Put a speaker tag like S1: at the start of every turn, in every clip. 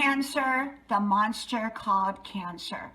S1: Cancer, the monster called cancer.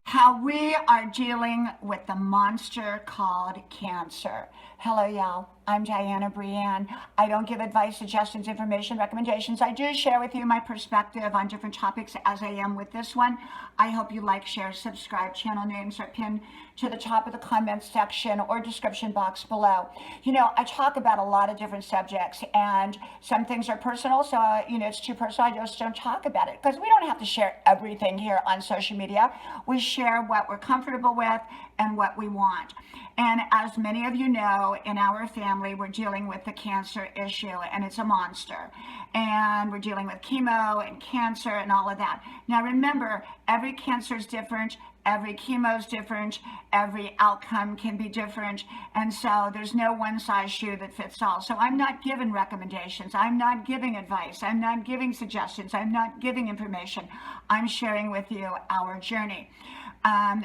S1: How we are dealing with the monster called cancer. Hello, y'all. I'm Dianna, Brianne. I don't give advice, suggestions, information, recommendations. I do share with you my perspective on different topics as I am with this one. I hope you like, share, subscribe. Channel names are pinned to the top of the comments section or description box below. You know, I talk about a lot of different subjects, and some things are personal, so, it's too personal. I just don't talk about it because we don't have to share everything here on social media. We share what we're comfortable with and what we want. And as many of you know, in our family, we're dealing with the cancer issue, and it's a monster. And we're dealing with chemo and cancer and all of that. Now remember, every cancer is different. Every chemo is different. Every outcome can be different. And so there's no one size shoe that fits all. So I'm not giving recommendations. I'm not giving advice. I'm not giving suggestions. I'm not giving information. I'm sharing with you our journey.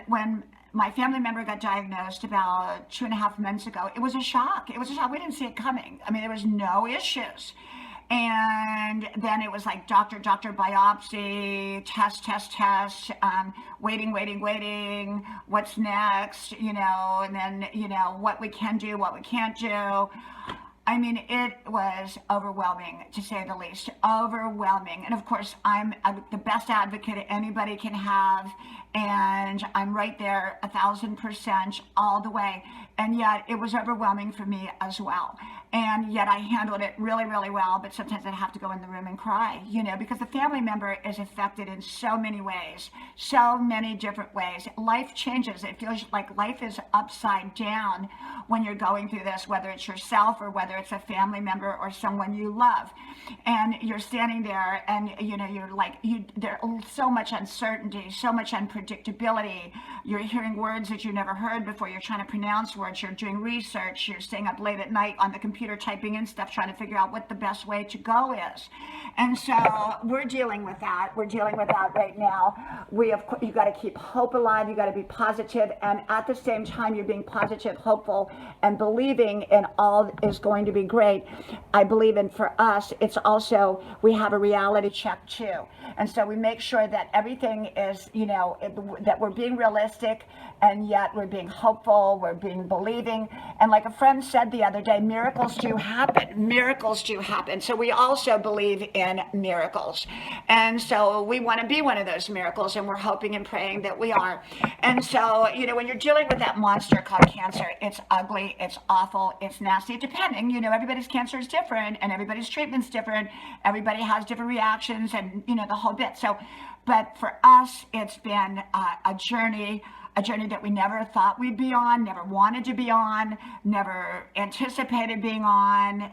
S1: When my family member got diagnosed about 2.5 months ago, it was a shock. It was a shock. We didn't see it coming. I mean, there was no issues. And then it was like doctor, biopsy, test, waiting, what's next, and then, what we can do, what we can't do. I mean, it was overwhelming, to say the least. Overwhelming. And of course, I'm the best advocate anybody can have, and I'm right there 1,000% all the way. And yet it was overwhelming for me as well. And yet I handled it really, really well. But sometimes I'd have to go in the room and cry, because the family member is affected in so many ways, so many different ways. Life changes. It feels like life is upside down when you're going through this, whether it's yourself or whether it's a family member or someone you love. And you're standing there and, you're like, there's so much uncertainty, so much unpredictability. You're hearing words that you never heard before. You're trying to pronounce words. You're doing research. You're staying up late at night on the computer typing in stuff, trying to figure out what the best way to go is. And so we're dealing with that. We're dealing with that right now. You got to keep hope alive. You got to be positive. And at the same time, you're being positive, hopeful, and believing in all is going to be great. I believe in, for us, it's also, we have a reality check too. And so we make sure that everything is, that we're being realistic, and yet we're being hopeful, we're being believing. And like a friend said the other day, miracles do happen. Miracles do happen. So we also believe in miracles. And so we want to be one of those miracles, and we're hoping and praying that we are. And so, when you're dealing with that monster called cancer, it's ugly, it's awful, it's nasty, depending, everybody's cancer is different, and everybody's treatment's different. Everybody has different reactions, and, the whole bit. So, but for us, it's been a journey that we never thought we'd be on, never wanted to be on, never anticipated being on.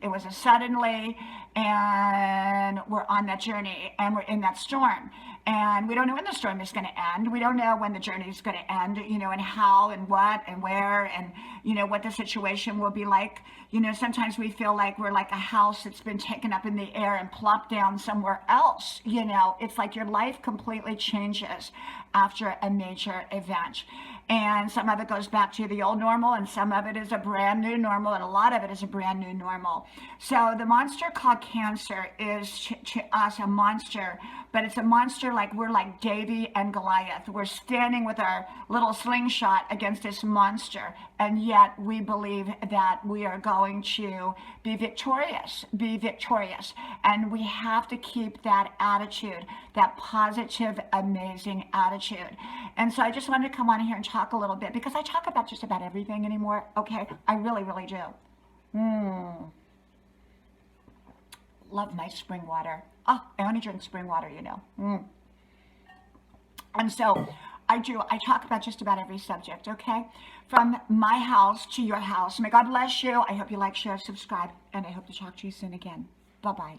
S1: It was a suddenly, and we're on that journey, and we're in that storm. And we don't know when the storm is going to end. We don't know when the journey is going to end, and how and what and where and, what the situation will be like. Sometimes we feel like we're like a house that's been taken up in the air and plopped down somewhere else. It's like your life completely changes after a major event. And some of it goes back to the old normal, and some of it is a brand new normal, and a lot of it is a brand new normal. So the monster called cancer is to us a monster, but it's a monster like we're like Davy and Goliath. We're standing with our little slingshot against this monster, and yet we believe that we are going to be victorious. And we have to keep that attitude, that positive, amazing attitude. And so I just wanted to come on here and talk a little bit, because I talk about just about everything anymore. Okay, I really, really do. Love my spring water. Oh, I only drink spring water, And so I talk about just about every subject, okay? From my house to your house. May God bless you. I hope you like, share, subscribe, and I hope to talk to you soon again. Bye-bye.